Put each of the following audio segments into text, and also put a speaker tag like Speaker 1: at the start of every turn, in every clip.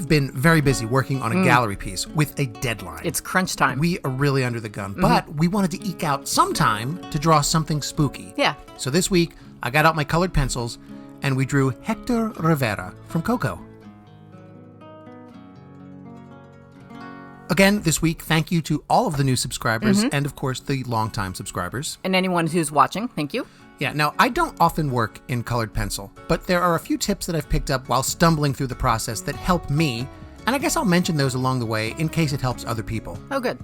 Speaker 1: been very busy working on a gallery piece with a deadline.
Speaker 2: It's crunch time.
Speaker 1: We are really under the gun, but we wanted to eke out some time to draw something spooky.
Speaker 2: Yeah.
Speaker 1: So this week, I got out my colored pencils, and we drew Hector Rivera from Coco. Again, this week, thank you to all of the new subscribers and, of course, the longtime subscribers.
Speaker 2: And anyone who's watching, thank you.
Speaker 1: Yeah, now, I don't often work in colored pencil, but there are a few tips that I've picked up while stumbling through the process that help me, and I guess I'll mention those along the way in case it helps other people.
Speaker 2: Oh, good.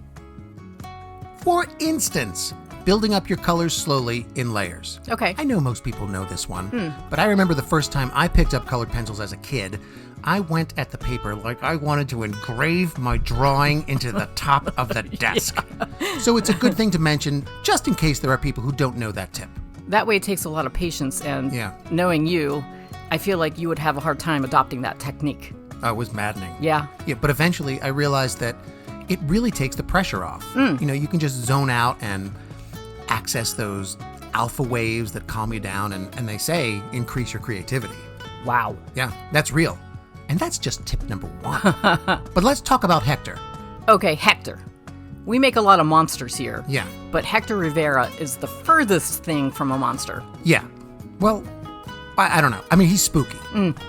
Speaker 1: For instance, building up your colors slowly in layers.
Speaker 2: Okay.
Speaker 1: I know most people know this one, but I remember the first time I picked up colored pencils as a kid, I went at the paper like I wanted to engrave my drawing into the top of the desk. So it's a good thing to mention, just in case there are people who don't know that tip.
Speaker 2: That way it takes a lot of patience, and knowing you, I feel like you would have a hard time adopting that technique.
Speaker 1: It was maddening.
Speaker 2: Yeah.
Speaker 1: Yeah, but eventually I realized that it really takes the pressure off. You know, you can just zone out and access those alpha waves that calm you down, and they say increase your creativity.
Speaker 2: Wow.
Speaker 1: Yeah, that's real. And that's just tip number 1. But let's talk about Hector.
Speaker 2: Okay, Hector. We make a lot of monsters here.
Speaker 1: Yeah.
Speaker 2: But Hector Rivera is the furthest thing from a monster.
Speaker 1: Yeah. Well, I don't know. I mean, he's spooky.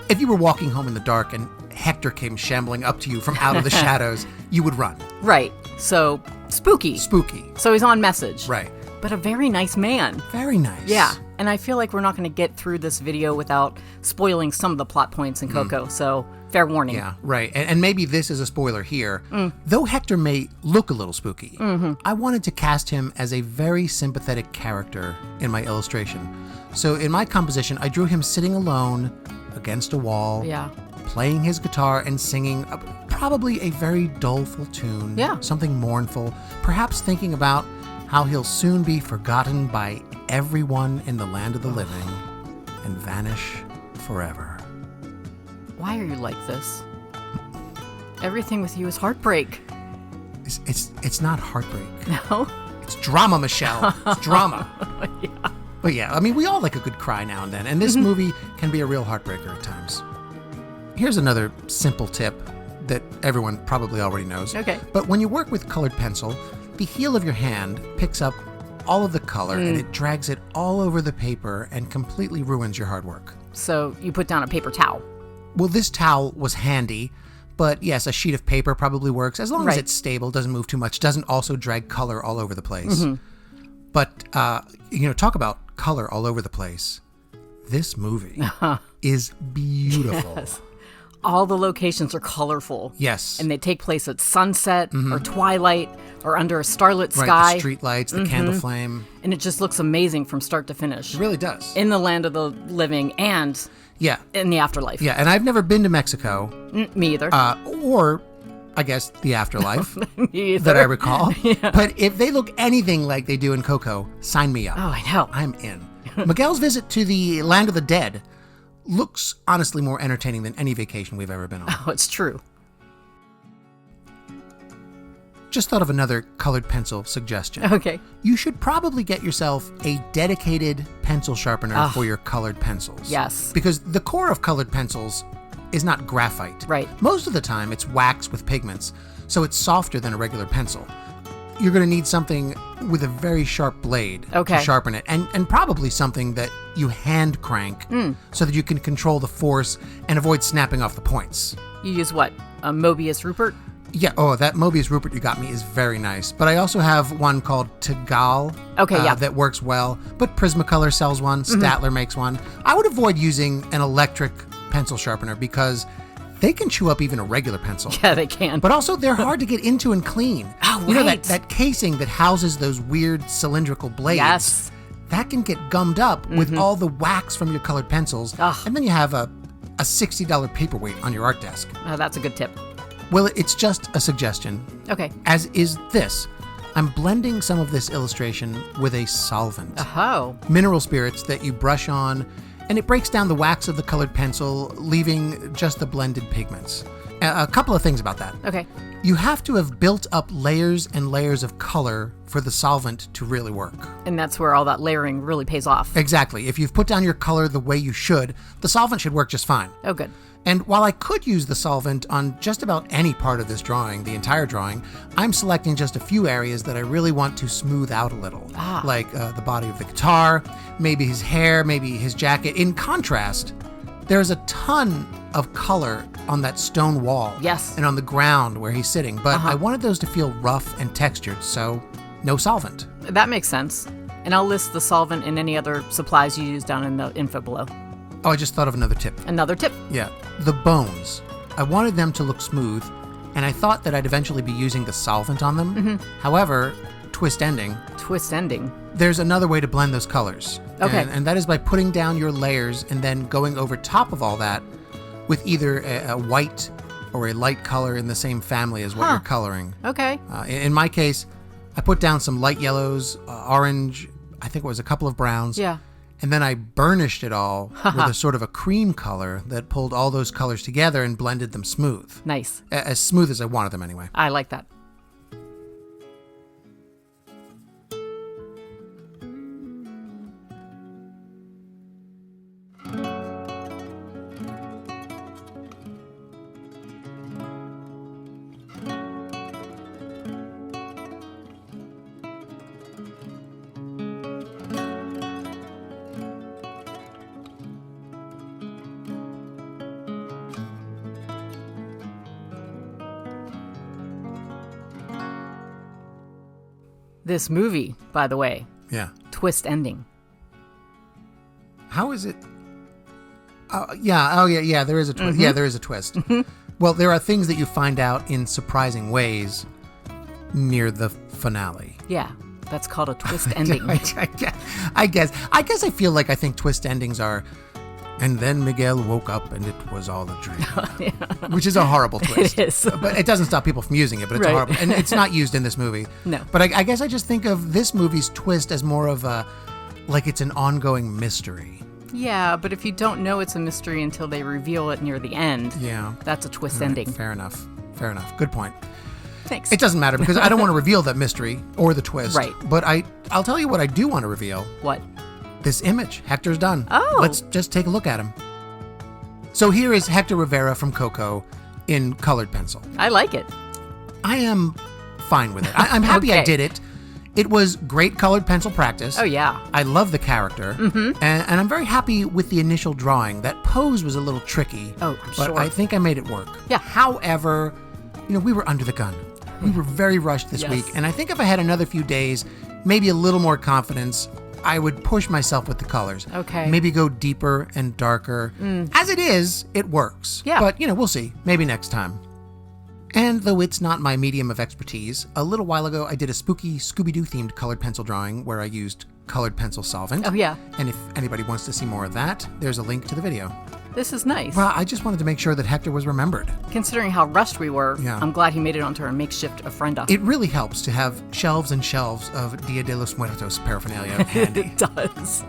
Speaker 1: If you were walking home in the dark and Hector came shambling up to you from out of the shadows, you would run.
Speaker 2: Right. So, spooky.
Speaker 1: Spooky.
Speaker 2: So he's on message.
Speaker 1: Right.
Speaker 2: But a very nice man.
Speaker 1: Very nice.
Speaker 2: Yeah. And I feel like we're not going to get through this video without spoiling some of the plot points in Coco. So, fair warning.
Speaker 1: Yeah, right. And maybe this is a spoiler here. Though Hector may look a little spooky, I wanted to cast him as a very sympathetic character in my illustration. So in my composition, I drew him sitting alone against a wall, playing his guitar and singing probably a very doleful tune, something mournful, perhaps thinking about how he'll soon be forgotten by everyone in the land of the living and vanish forever.
Speaker 2: Why are you like this? Everything with you is heartbreak.
Speaker 1: It's not heartbreak.
Speaker 2: No?
Speaker 1: It's drama, Michelle. It's drama.
Speaker 2: Yeah.
Speaker 1: But yeah, I mean, we all like a good cry now and then, and this movie can be a real heartbreaker at times. Here's another simple tip that everyone probably already knows.
Speaker 2: Okay.
Speaker 1: But when you work with colored pencil, the heel of your hand picks up all of the color and it drags it all over the paper and completely ruins your hard work.
Speaker 2: So you put down a paper towel.
Speaker 1: Well, this towel was handy, but yes, a sheet of paper probably works as long as it's stable, doesn't move too much, doesn't also drag color all over the place. But, talk about color all over the place. This movie is beautiful.
Speaker 2: Yes. All the locations are colorful.
Speaker 1: Yes.
Speaker 2: And they take place at sunset or twilight or under a starlit sky.
Speaker 1: Right, the street lights, the candle flame.
Speaker 2: And it just looks amazing from start to finish.
Speaker 1: It really does.
Speaker 2: In the land of the living and in the afterlife.
Speaker 1: Yeah, and I've never been to Mexico.
Speaker 2: Me either.
Speaker 1: Or, I guess, the afterlife
Speaker 2: Me either.
Speaker 1: that I recall.
Speaker 2: Yeah.
Speaker 1: But if they look anything like they do in Coco, sign me up.
Speaker 2: Oh, I know.
Speaker 1: I'm in. Miguel's visit to the land of the dead looks honestly more entertaining than any vacation we've ever been on.
Speaker 2: Oh, it's true.
Speaker 1: Just thought of another colored pencil suggestion.
Speaker 2: Okay.
Speaker 1: You should probably get yourself a dedicated pencil sharpener for your colored pencils.
Speaker 2: Yes.
Speaker 1: Because the core of colored pencils is not graphite.
Speaker 2: Right.
Speaker 1: Most of the time it's wax with pigments, so it's softer than a regular pencil. You're going to need something with a very sharp blade to sharpen it, and probably something that you hand crank so that you can control the force and avoid snapping off the points.
Speaker 2: You use what? A Mobius Rupert?
Speaker 1: Yeah, that Mobius Rupert you got me is very nice. But I also have one called Tegal that works well. But Prismacolor sells one, Statler makes one. I would avoid using an electric pencil sharpener because they can chew up even a regular pencil.
Speaker 2: Yeah, they can.
Speaker 1: But also, they're hard to get into and clean.
Speaker 2: Oh, right.
Speaker 1: You know, that casing that houses those weird cylindrical blades.
Speaker 2: Yes.
Speaker 1: That can get gummed up with all the wax from your colored pencils. And then you have a $60 paperweight on your art desk.
Speaker 2: Oh, that's a good tip.
Speaker 1: Well, it's just a suggestion.
Speaker 2: Okay.
Speaker 1: As is this. I'm blending some of this illustration with a solvent.
Speaker 2: Oh.
Speaker 1: Mineral spirits that you brush on, and it breaks down the wax of the colored pencil, leaving just the blended pigments. A couple of things about that.
Speaker 2: Okay.
Speaker 1: You have to have built up layers and layers of color for the solvent to really work.
Speaker 2: And that's where all that layering really pays off.
Speaker 1: Exactly. If you've put down your color the way you should, the solvent should work just fine.
Speaker 2: Oh, good.
Speaker 1: And while I could use the solvent on just about any part of this drawing, the entire drawing, I'm selecting just a few areas that I really want to smooth out a little. Like the body of the guitar, maybe his hair, maybe his jacket. In contrast, there's a ton of color on that stone wall.
Speaker 2: Yes.
Speaker 1: And on the ground where he's sitting. But I wanted those to feel rough and textured, so no solvent.
Speaker 2: That makes sense. And I'll list the solvent and any other supplies you use down in the info below.
Speaker 1: Oh, I just thought of another tip.
Speaker 2: Another tip.
Speaker 1: Yeah. The bones. I wanted them to look smooth, and I thought that I'd eventually be using the solvent on them. However, twist ending.
Speaker 2: Twist ending.
Speaker 1: There's another way to blend those colors.
Speaker 2: Okay.
Speaker 1: And that is by putting down your layers and then going over top of all that with either a white or a light color in the same family as what you're coloring.
Speaker 2: Okay.
Speaker 1: In my case, I put down some light yellows, orange, I think it was a couple of browns.
Speaker 2: Yeah.
Speaker 1: And then I burnished it all with a sort of a cream color that pulled all those colors together and blended them smooth.
Speaker 2: Nice.
Speaker 1: As smooth as I wanted them anyway.
Speaker 2: I like that. This movie, by the way,
Speaker 1: Yeah.
Speaker 2: twist ending.
Speaker 1: How is it? Yeah, there is a twist. Yeah, there is a twist. Well, there are things that you find out in surprising ways near the finale.
Speaker 2: Yeah, that's called a twist ending.
Speaker 1: I guess I feel like I think twist endings are, and then Miguel woke up and it was all a dream. Which is a horrible twist.
Speaker 2: It is.
Speaker 1: But it doesn't stop people from using it, but it's
Speaker 2: Right.
Speaker 1: horrible. And it's not used in this movie.
Speaker 2: No.
Speaker 1: But I guess I just think of this movie's twist as more of a, like it's an ongoing mystery.
Speaker 2: Yeah, but if you don't know it's a mystery until they reveal it near the end,
Speaker 1: Yeah.
Speaker 2: that's a twist
Speaker 1: All right,
Speaker 2: ending.
Speaker 1: Fair enough. Good point.
Speaker 2: Thanks.
Speaker 1: It doesn't matter because I don't want to reveal that mystery or the twist.
Speaker 2: Right.
Speaker 1: But I'll tell you what I do want to reveal.
Speaker 2: What?
Speaker 1: This image. Hector's done.
Speaker 2: Oh.
Speaker 1: Let's just take a look at him. So here is Hector Rivera from Coco in colored pencil.
Speaker 2: I like it.
Speaker 1: I am fine with it. I'm happy I
Speaker 2: Okay.
Speaker 1: did it. It was great colored pencil practice.
Speaker 2: Oh, yeah.
Speaker 1: I love the character. And I'm very happy with the initial drawing. That pose was a little tricky.
Speaker 2: Oh, I'm
Speaker 1: but
Speaker 2: sure.
Speaker 1: I think I made it work.
Speaker 2: Yeah.
Speaker 1: However, we were under the gun. We were very rushed this
Speaker 2: Yes.
Speaker 1: week. And I think if I had another few days, maybe a little more confidence, I would push myself with the colors.
Speaker 2: Okay.
Speaker 1: Maybe go deeper and darker. As it is, it works.
Speaker 2: Yeah.
Speaker 1: But, we'll see. Maybe next time. And though it's not my medium of expertise, a little while ago I did a spooky Scooby-Doo themed colored pencil drawing where I used colored pencil solvent.
Speaker 2: Oh, yeah.
Speaker 1: And if anybody wants to see more of that, there's a link to the video.
Speaker 2: This is nice.
Speaker 1: Well, I just wanted to make sure that Hector was remembered.
Speaker 2: Considering how rushed we were,
Speaker 1: Yeah.
Speaker 2: I'm glad he made it onto our makeshift ofrenda.
Speaker 1: It really helps to have shelves and shelves of Dia de los Muertos paraphernalia handy.
Speaker 2: It does.